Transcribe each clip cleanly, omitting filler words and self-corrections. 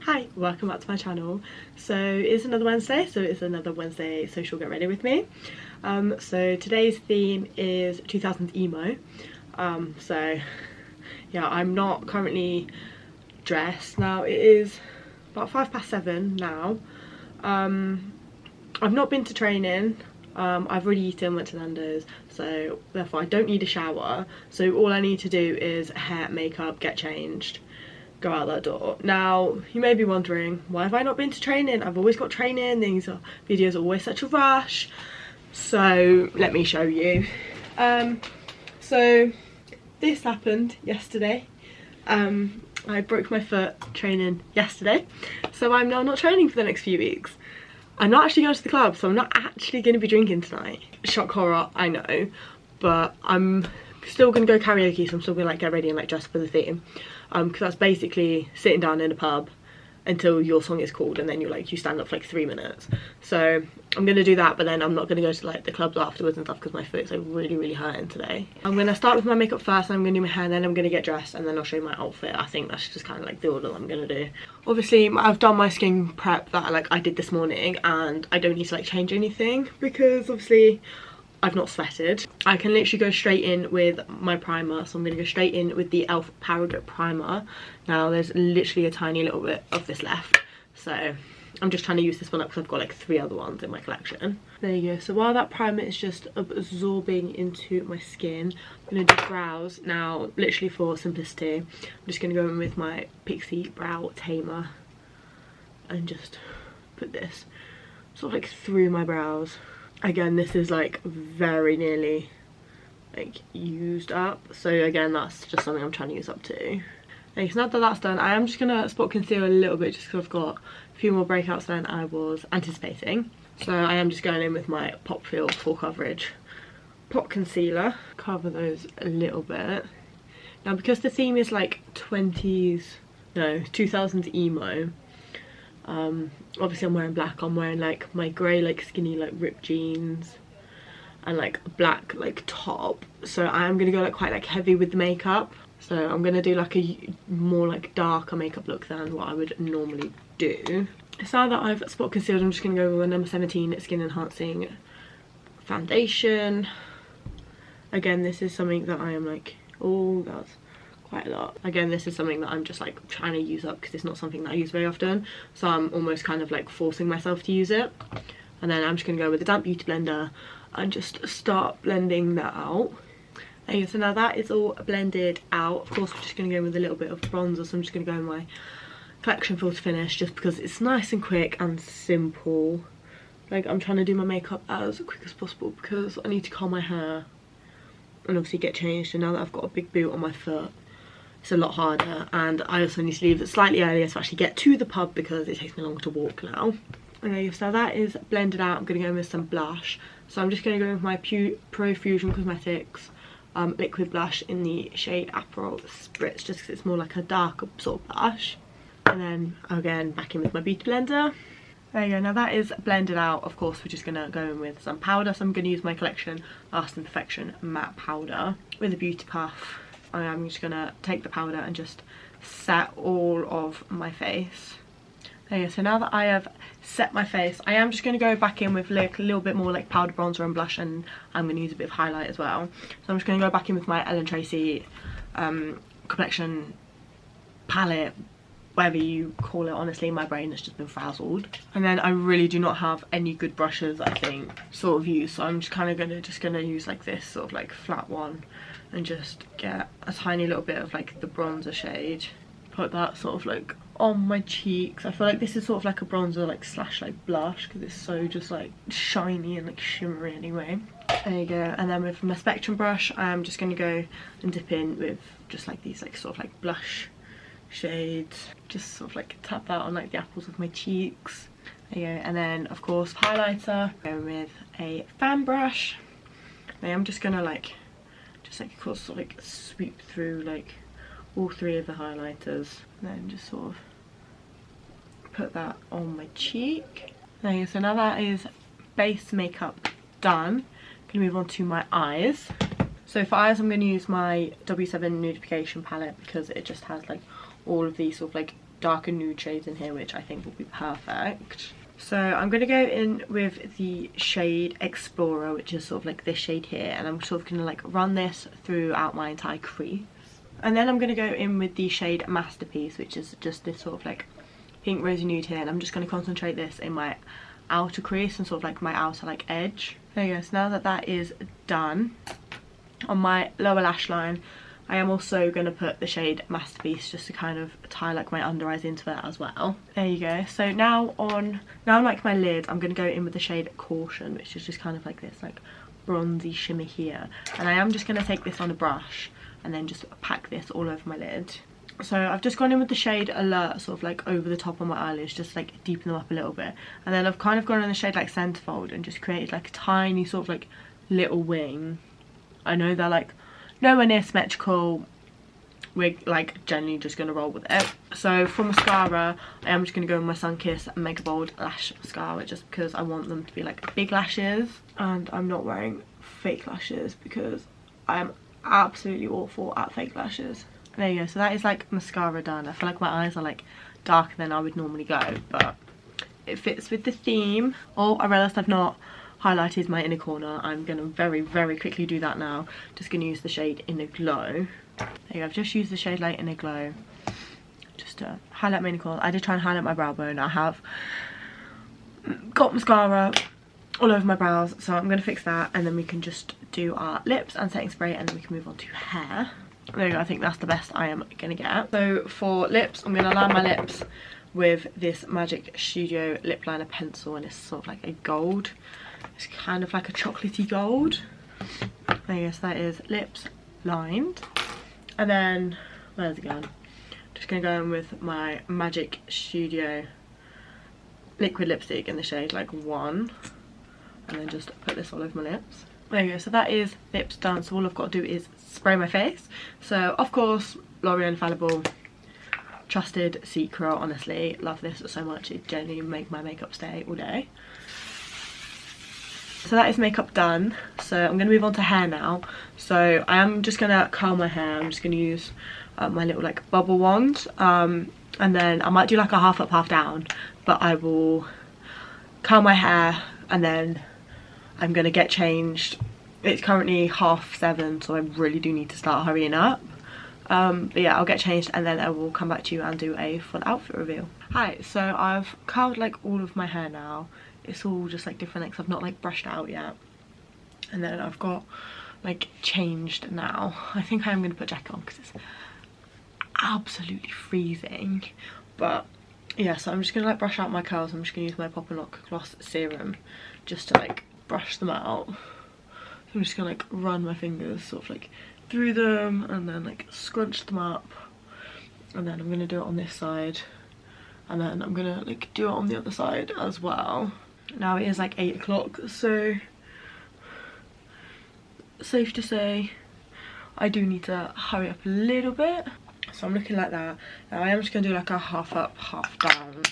Hi, welcome back to my channel. So it's another Wednesday, social get ready with me. So today's theme is 2000's emo. So yeah, I'm not currently dressed. Now it is about 7:05 now. I've not been to training. I've already eaten, went to Nando's, so therefore I don't need a shower. So all I need to do is hair, makeup, get changed, go out that door. Now you may be wondering, why have I not been to training? I've always got training. These videos are always such a rush. So let me show you. So this happened yesterday. I broke my foot training yesterday, so I'm now not training for the next few weeks. I'm not actually going to the club, so I'm not actually going to be drinking tonight. Shock horror, I know, but I'm still going to go karaoke, so I'm still going to like get ready and like dress for the theme, because that's basically sitting down in a pub until your song is called, and then you stand up for like 3 minutes. So I'm going to do that, but then I'm not going to go to like the clubs afterwards and stuff because my foot's like really hurting today. I'm going to start with my makeup first, and I'm going to do my hair, and then I'm going to get dressed, and then I'll show you my outfit. I think that's just kind of like the order that I'm going to do. Obviously I've done my skin prep that I did this morning, and I don't need to like change anything because obviously I've not sweated. I can literally go straight in with my primer, so I'm going to go straight in with the e.l.f. Power Grip Primer. Now there's literally a tiny little bit of this left, so I'm just trying to use this one up because I've got like 3 other ones in my collection. There you go. So while that primer is just absorbing into my skin, I'm going to do brows. Now literally for simplicity, I'm just going to go in with my Pixie Brow Tamer and just put this sort of like through my brows. Again, this is like very nearly like used up, so again that's just something I'm trying to use up too. Okay, so now that that's done, I am just gonna spot conceal a little bit just because I've got a few more breakouts than I was anticipating. So I am just going in with my Pop Feel Full Coverage Pot Concealer, cover those a little bit. Now because the theme is like 2000's emo, obviously I'm wearing black. I'm wearing like my grey like skinny like ripped jeans and like a black like top, so I am gonna go like quite like heavy with the makeup. So I'm gonna do like a more like darker makeup look than what I would normally do. So now that I've spot concealed, I'm just gonna go with a number 17 Skin Enhancing Foundation. Again, this is something that I am like, oh that's quite a lot. Again, this is something that I'm just like trying to use up because it's not something that I use very often, so I'm almost kind of like forcing myself to use it. And then I'm just going to go with the damp beauty blender and just start blending that out. Okay, so now that is all blended out, of course we're just going to go with a little bit of bronzer, so I'm just going to go in my collection Full to Finish just because it's nice and quick and simple. Like I'm trying to do my makeup as quick as possible because I need to curl my hair and obviously get changed, and now that I've got a big boot on my foot it's a lot harder, and I also need to leave it slightly earlier to actually get to the pub because it takes me longer to walk now. Okay, so that is blended out. I'm going to go in with some blush. So I'm just going to go with my Profusion Cosmetics liquid blush in the shade Aperol Spritz, just because it's more like a darker sort of blush. And then again back in with my beauty blender. There you go. Now that is blended out, of course we're just going to go in with some powder. So I'm going to use my collection Last Imperfection matte powder with a beauty puff. I'm just gonna take the powder and just set all of my face. There you go. So now that I have set my face, I am just going to go back in with like a little bit more like powder bronzer and blush, and I'm going to use a bit of highlight as well. So I'm just going to go back in with my Ellen Tracy complexion palette, whatever you call it. Honestly, my brain has just been frazzled, and then I really do not have any good brushes I think sort of use, so I'm just kind of gonna use like this sort of like flat one and just get a tiny little bit of like the bronzer shade, put that sort of like on my cheeks. I feel like this is sort of like a bronzer like slash like blush because it's so just like shiny and like shimmery anyway. There you go. And then with my Spectrum brush I'm just going to go and dip in with just like these like sort of like blush shades, just sort of like tap that on like the apples of my cheeks. There you go. And then of course highlighter, going with a fan brush. Now I'm just gonna like of course sort of like sweep through like all 3 of the highlighters, and then just sort of put that on my cheek. There you go. So now that is base makeup done, I'm gonna move on to my eyes. So for eyes I'm going to use my W7 Nudification palette because it just has like all of these sort of like darker nude shades in here, which I think will be perfect. So I'm going to go in with the shade Explorer, which is sort of like this shade here, and I'm sort of going to like run this throughout my entire crease. And then I'm going to go in with the shade Masterpiece, which is just this sort of like pink rosy nude here, and I'm just going to concentrate this in my outer crease and sort of like my outer like edge. There you go. So now that that is done, on my lower lash line I am also going to put the shade Masterpiece just to kind of tie like my under eyes into it as well. There you go. So now on like my lid, I'm going to go in with the shade Caution, which is just kind of like this like bronzy shimmer here, and I am just going to take this on a brush and then just pack this all over my lid. So I've just gone in with the shade Alert sort of like over the top of my eyelids, just like deepen them up a little bit, and then I've kind of gone in the shade like Centerfold and just created like a tiny sort of like little wing. I know they're like nowhere near symmetrical, we're like generally just going to roll with it. So for mascara, I am just going to go with my Sunkissed Mega Bold Lash Mascara, just because I want them to be like big lashes, and I'm not wearing fake lashes because I am absolutely awful at fake lashes. There you go. So that is like mascara done. I feel like my eyes are like darker than I would normally go, but it fits with the theme. Oh, I realised I've not highlighted my inner corner. I'm going to very, very quickly do that now. Just going to use the shade Inner Glow. There you go. I've just used the shade Light Inner Glow just to highlight my inner corner. I did try and highlight my brow bone. I have got mascara all over my brows, so I'm going to fix that, and then we can just do our lips and setting spray, and then we can move on to hair. There you go. I think that's the best I am going to get. So for lips, I'm going to line my lips with this Magic Studio lip liner pencil, and it's sort of like a gold. It's kind of like a chocolatey gold. There you go. So that is lips lined. And then, where's it going? Just going to go in with my Magic Studio liquid lipstick in the shade like 1, and then just put this all over my lips. There you go. So that is lips done. So all I've got to do is spray my face. So of course, L'Oreal Infallible, trusted secret. Honestly, love this so much. It genuinely make my makeup stay all day. So that is makeup done. So I'm going to move on to hair now. So I am just going to curl my hair. I'm just going to use my little like bubble wand, and then I might do like a half up half down, but I will curl my hair and then I'm going to get changed. It's currently 7:30, so I really do need to start hurrying up. But yeah, I'll get changed and then I will come back to you and do a full outfit reveal. Hi, so I've curled like all of my hair now. It's all just like different lengths. I've not like brushed out yet. And then I've got like changed now. I think I am going to put a jacket on because it's absolutely freezing. But yeah, so I'm just going to like brush out my curls. I'm just going to use my Pop and Lock Gloss Serum just to like brush them out. So I'm just going to like run my fingers sort of like through them and then like scrunch them up. And then I'm going to do it on this side. And then I'm going to like do it on the other side as well. Now it is like 8 o'clock, so safe to say I do need to hurry up a little bit. So I'm looking like that. Now I am just going to do like a half up, half down.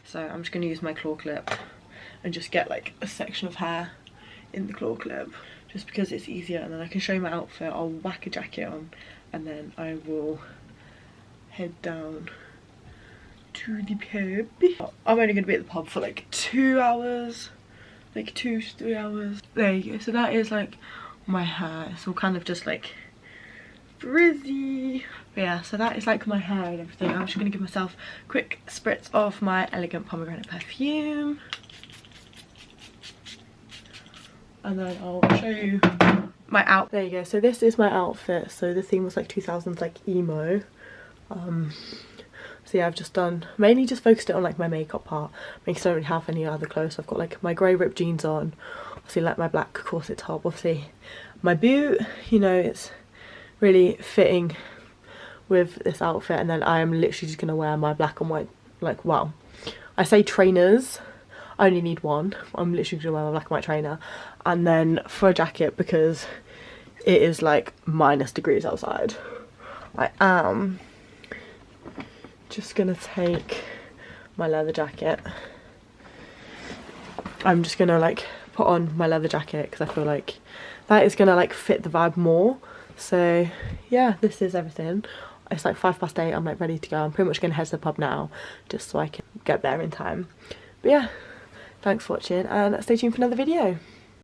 So I'm just going to use my claw clip and just get like a section of hair in the claw clip, just because it's easier, and then I can show you my outfit. I'll whack a jacket on and then I will head down to the pub. I'm only going to be at the pub for like 2 hours, like 2 to 3 hours. There you go. So that is like my hair. It's all kind of just like frizzy. But yeah, so that is like my hair and everything. I'm just going to give myself a quick spritz of my Elegant Pomegranate perfume, and then I'll show you my outfit. There you go. So this is my outfit. So the theme was like 2000s like emo. So yeah, I've just done, mainly just focused it on like my makeup part, because I don't really have any other clothes. So I've got like my grey ripped jeans on, obviously like my black corset top, obviously my boot, you know, it's really fitting with this outfit. And then I am literally just going to wear my black and white, like, well, I say trainers, I only need one. I'm literally going to wear my black and white trainer. And then for a jacket, because it is like -degrees outside, I am just gonna take my leather jacket. I'm just gonna like put on my leather jacket because I feel like that is gonna like fit the vibe more. So yeah, this is everything. it's like 8:05. I'm like ready to go. I'm pretty much gonna head to the pub now just so I can get there in time. But yeah, thanks for watching and stay tuned for another video.